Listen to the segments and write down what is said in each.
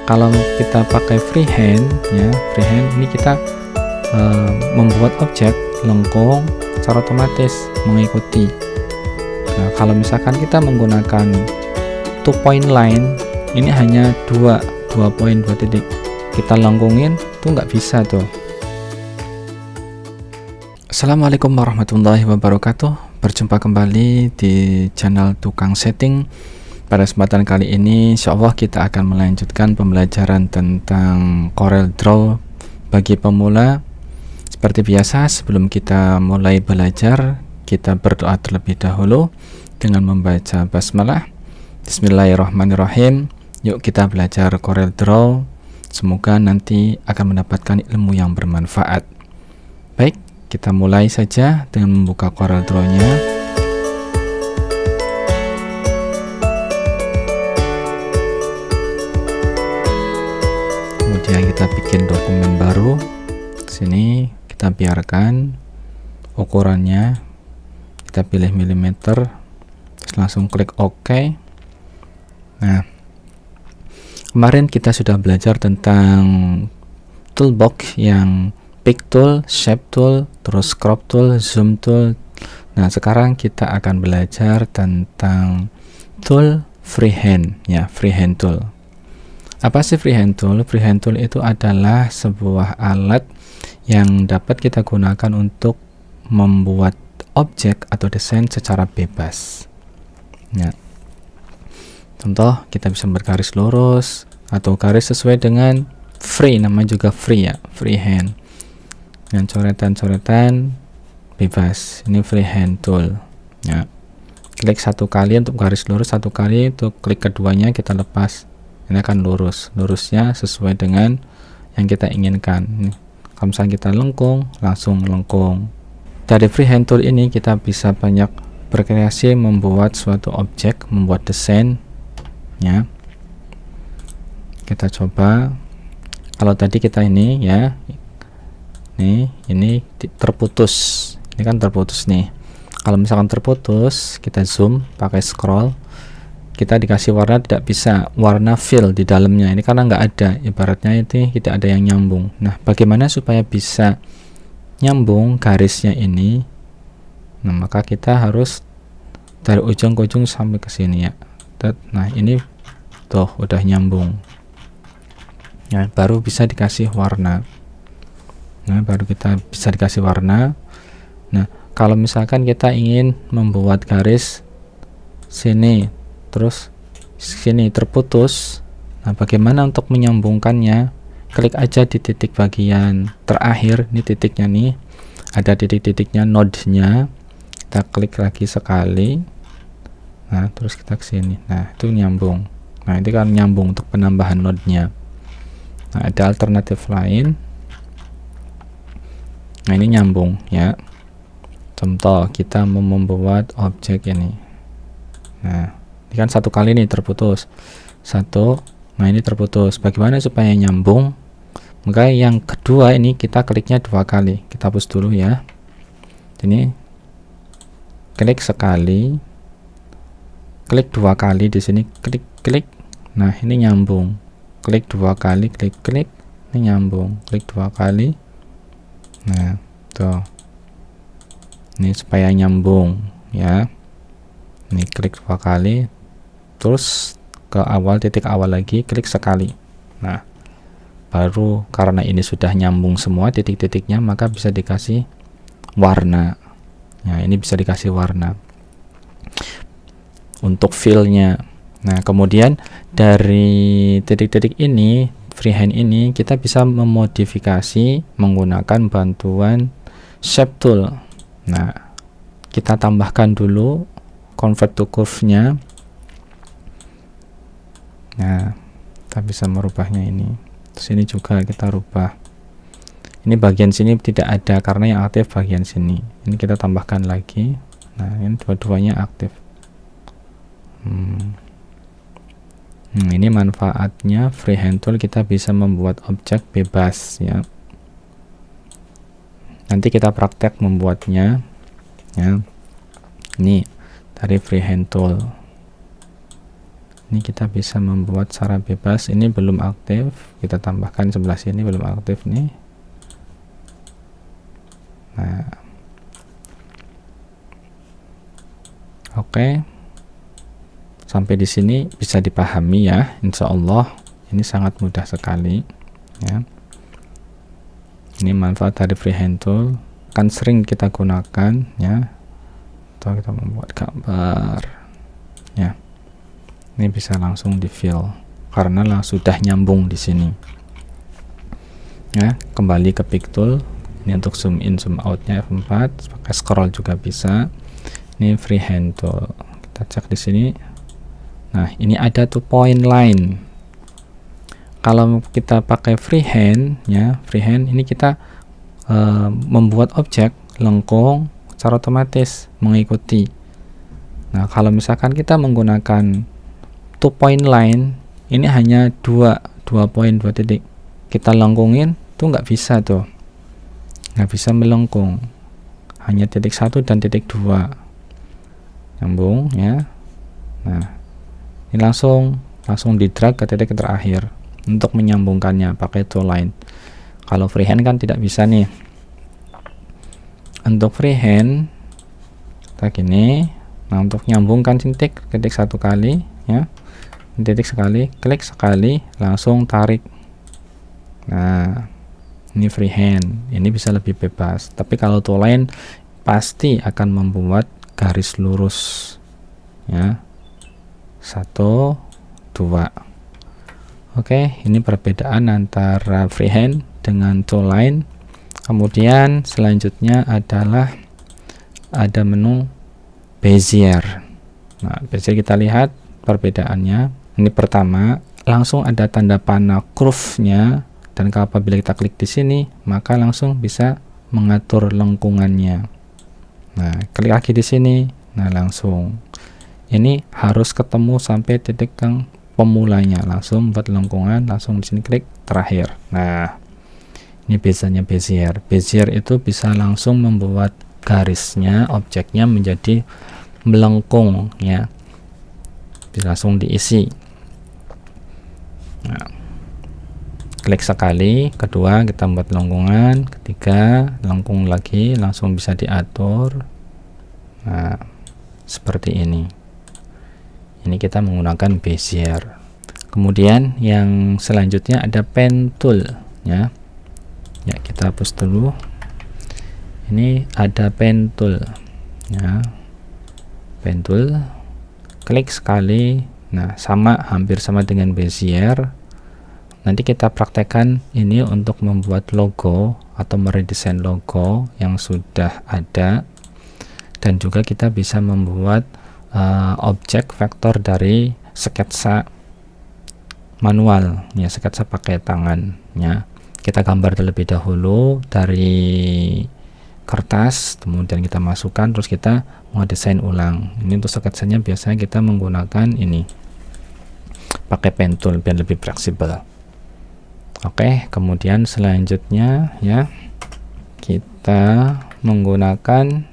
kalau kita pakai freehand ya, freehand ini kita membuat objek lengkung secara otomatis mengikuti. Nah, kalau misalkan kita menggunakan 2-point line, ini hanya dua poin, 2 titik, kita lengkungin tuh nggak bisa tuh. Assalamualaikum warahmatullahi wabarakatuh. Berjumpa kembali di channel Tukang Setting. Pada kesempatan kali ini insyaallah kita akan melanjutkan pembelajaran tentang CorelDRAW bagi pemula. Seperti biasa, sebelum kita mulai belajar, kita berdoa terlebih dahulu dengan membaca basmalah. Bismillahirrahmanirrahim. Yuk kita belajar CorelDRAW. Semoga nanti akan mendapatkan ilmu yang bermanfaat. Baik, kita mulai saja dengan membuka CorelDRAW-nya. Kemudian kita bikin dokumen baru. Sini kita biarkan ukurannya, kita pilih milimeter, terus langsung klik OK. Nah, kemarin kita sudah belajar tentang toolbox yang pick tool, shape tool, terus crop tool, zoom tool. Nah, sekarang kita akan belajar tentang tool freehand ya, freehand tool. Apa sih freehand tool? Freehand tool itu adalah sebuah alat yang dapat kita gunakan untuk membuat objek atau desain secara bebas. Ya. Contoh, kita bisa bergaris lurus atau garis sesuai dengan free, namanya juga free ya, freehand. Dengan coretan-coretan bebas. Ini freehand tool. Ya. Klik satu kali untuk garis lurus, satu kali untuk klik keduanya kita lepas. Ini akan lurus, lurusnya sesuai dengan yang kita inginkan. Nih, kalau misalnya kita lengkung, langsung lengkung. Dari freehand tool ini kita bisa banyak berkreasi, membuat suatu objek, membuat desain ya. Kita coba. Kalau tadi kita ini ya, ini terputus, ini kan terputus nih. Kalau misalkan terputus, kita zoom pakai scroll, kita dikasih warna, tidak bisa warna fill di dalamnya ini karena nggak ada, ibaratnya itu tidak ada yang nyambung. Nah, bagaimana supaya bisa nyambung garisnya ini? Nah, maka kita harus dari ujung ke ujung sampai ke sini ya. Nah, ini tuh udah nyambung ya, baru bisa dikasih warna. Nah, baru kita bisa dikasih warna. Nah, kalau misalkan kita ingin membuat garis sini terus sini terputus, nah bagaimana untuk menyambungkannya? Klik aja di titik bagian terakhir, ini titiknya nih, ada titik-titiknya, node-nya, kita klik lagi sekali, nah terus kita ke sini, nah itu nyambung. Nah ini kan nyambung untuk penambahan node-nya. Nah, ada alternatif lain. Nah ini nyambung ya. Contoh, kita mau membuat objek ini. Nah ini kan satu kali nih terputus satu, nah ini terputus. Bagaimana supaya nyambung? Maka yang kedua ini kita kliknya 2 kali, kita hapus dulu ya. Ini klik sekali, klik 2 kali di sini, klik, nah ini nyambung. Klik 2 kali, klik, ini nyambung. Klik 2 kali, nah tuh, ini supaya nyambung ya. Ini klik 2 kali, terus ke awal, titik awal lagi, klik sekali. Nah, baru karena ini sudah nyambung semua titik-titiknya, maka bisa dikasih warna. Nah, ini bisa dikasih warna untuk fill-nya. Nah, kemudian dari titik-titik ini, freehand ini, kita bisa memodifikasi menggunakan bantuan shape tool. Nah, kita tambahkan dulu convert to curve-nya. Nah, kita bisa merubahnya ini. Terus ini juga kita rubah. Ini bagian sini tidak ada karena yang aktif bagian sini. Ini kita tambahkan lagi. Nah, ini dua-duanya aktif. Ini manfaatnya freehand tool, kita bisa membuat objek bebas ya. Nanti kita praktek membuatnya ya. Ini dari freehand tool. Ini kita bisa membuat secara bebas. Ini belum aktif, kita tambahkan sebelah sini belum aktif nih. Nah, oke. Sampai di sini bisa dipahami ya, insya Allah ini sangat mudah sekali ya. Ini manfaat dari freehand tool, kan sering kita gunakan ya, atau kita membuat gambar ya. Ini bisa langsung di fill karena sudah nyambung di sini ya. Kembali ke pick tool, ini untuk zoom in zoom outnya F4, pakai scroll juga bisa. Ini freehand tool, kita cek di sini. Nah, ini ada tuh point line. Kalau kita pakai freehand ya, freehand ini kita membuat objek lengkung secara otomatis mengikuti. Nah, kalau misalkan kita menggunakan two point line, ini hanya dua poin, 2 titik. Kita lengkungin tuh nggak bisa tuh, nggak bisa melengkung, hanya titik 1 dan titik 2 nyambung ya. Nah, ini langsung di drag ke titik terakhir untuk menyambungkannya pakai tool line. Kalau freehand kan tidak bisa nih. Untuk freehand kayak gini. Nah, untuk nyambungkan titik 1 kali ya, titik sekali, klik sekali, langsung tarik. Nah, ini freehand, ini bisa lebih bebas. Tapi kalau tool line pasti akan membuat garis lurus ya, 1 2. Oke, ini perbedaan antara freehand dengan tool line. Kemudian selanjutnya adalah ada menu Bezier. Nah, Bezier kita lihat perbedaannya. Ini pertama, langsung ada tanda panah curve-nya, dan apabila kita klik di sini, maka langsung bisa mengatur lengkungannya. Nah, klik lagi di sini. Nah, langsung ini harus ketemu sampai titik yang pemulanya, langsung buat lengkungan, langsung di sini klik terakhir. Nah, ini biasanya Bezier. Bezier itu bisa langsung membuat garisnya, objeknya menjadi melengkung ya, bisa langsung diisi. Nah, klik sekali, kedua kita buat lengkungan, ketiga lengkung lagi, langsung bisa diatur. Nah, seperti ini. Ini kita menggunakan Bezier. Kemudian yang selanjutnya ada pen tool ya. Ya, kita hapus dulu. Ini ada pen tool ya. Pen tool, klik sekali. Nah, hampir sama dengan Bezier. Nanti kita praktekkan ini untuk membuat logo atau meredesain logo yang sudah ada, dan juga kita bisa membuat objek vektor dari sketsa manual ya, sketsa pakai tangan ya. Kita gambar terlebih dahulu dari kertas, kemudian kita masukkan, terus kita ngedesain ulang. Ini untuk sketsanya biasanya kita menggunakan ini, pakai pen tool biar lebih fleksibel. Oke, kemudian selanjutnya ya, kita menggunakan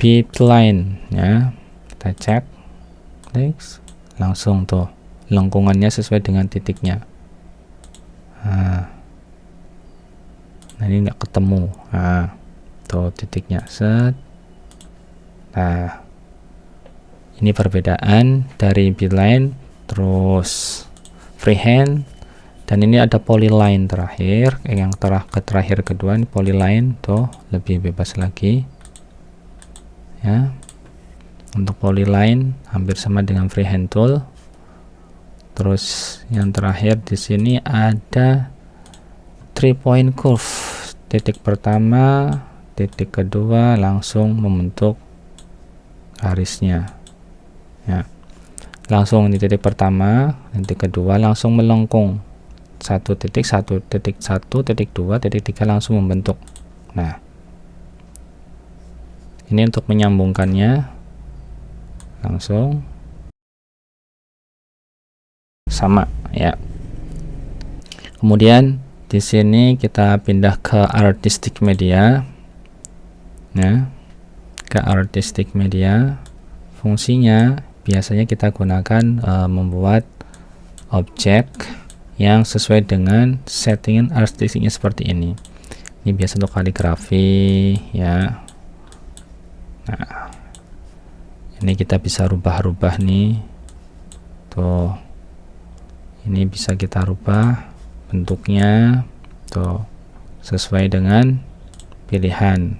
Beadline ya. Kita cek, klik, langsung tuh lengkungannya sesuai dengan titiknya. Nah, ini nggak ketemu. Nah, tuh titiknya set. Nah, ini perbedaan dari Beadline terus freehand, dan ini ada polyline terakhir, yang terakhir kedua ini polyline, tuh lebih bebas lagi ya. Untuk polyline hampir sama dengan freehand tool. Terus yang terakhir di sini ada 3 point curve, titik pertama, titik kedua langsung membentuk garisnya ya. Langsung di titik pertama, titik kedua langsung melengkung, 1 titik 1 titik 1 titik 2 titik 3 langsung membentuk. Nah, ini untuk menyambungkannya langsung sama ya. Kemudian di sini kita pindah ke artistic media ya, ke artistic media. Fungsinya biasanya kita gunakan membuat objek yang sesuai dengan settingan artistiknya seperti ini. Ini biasa untuk kaligrafi ya. Nah, ini kita bisa rubah-rubah nih. Tuh. Ini bisa kita rubah bentuknya tuh sesuai dengan pilihan.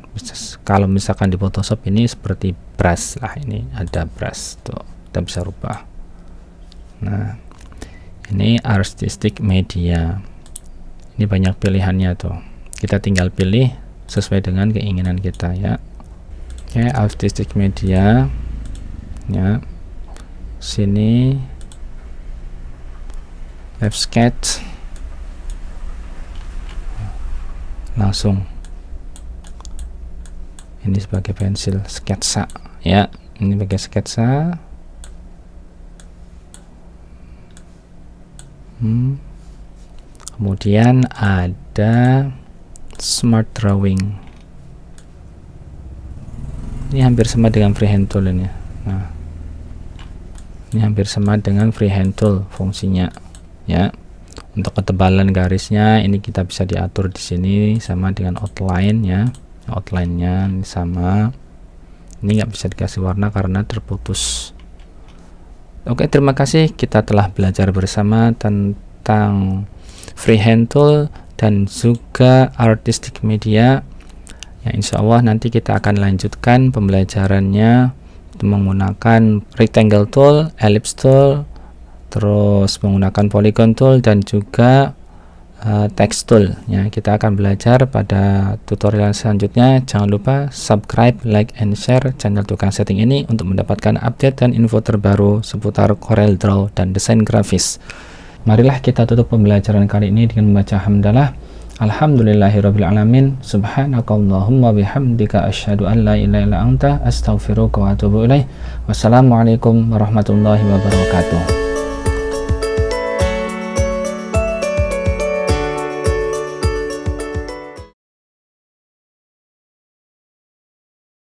Kalau misalkan di Photoshop ini seperti brush lah, ini ada brush tuh, kita bisa rubah. Nah, ini artistic media, ini banyak pilihannya tuh, kita tinggal pilih sesuai dengan keinginan kita ya. Oke, artistic media ya, sini left sketch, langsung ini sebagai pensil sketsa ya, ini sebagai sketsa. Kemudian ada smart drawing, ini hampir sama dengan freehand tool ini. Nah, ini hampir sama dengan freehand tool fungsinya ya. Untuk ketebalan garisnya ini kita bisa diatur di sini sama dengan outline ya. Outline-nya ini sama. Ini nggak bisa dikasih warna karena terputus. Oke, terima kasih, kita telah belajar bersama tentang freehand tool dan juga artistic media ya. Insya Allah nanti kita akan lanjutkan pembelajarannya menggunakan rectangle tool, ellipse tool, terus menggunakan polygon tool dan juga text tool ya. Kita akan belajar pada tutorial selanjutnya. Jangan lupa subscribe, like, and share channel Tukang Setting ini untuk mendapatkan update dan info terbaru seputar Corel Draw dan desain grafis. Marilah kita tutup pembelajaran kali ini dengan membaca hamdalah. Alhamdulillahirrabbilalamin. Subhanakallahumma bihamdika asyhadu an la ilaha illa anta astaghfiruka wa atubu ilaih. Wassalamualaikum warahmatullahi wabarakatuh.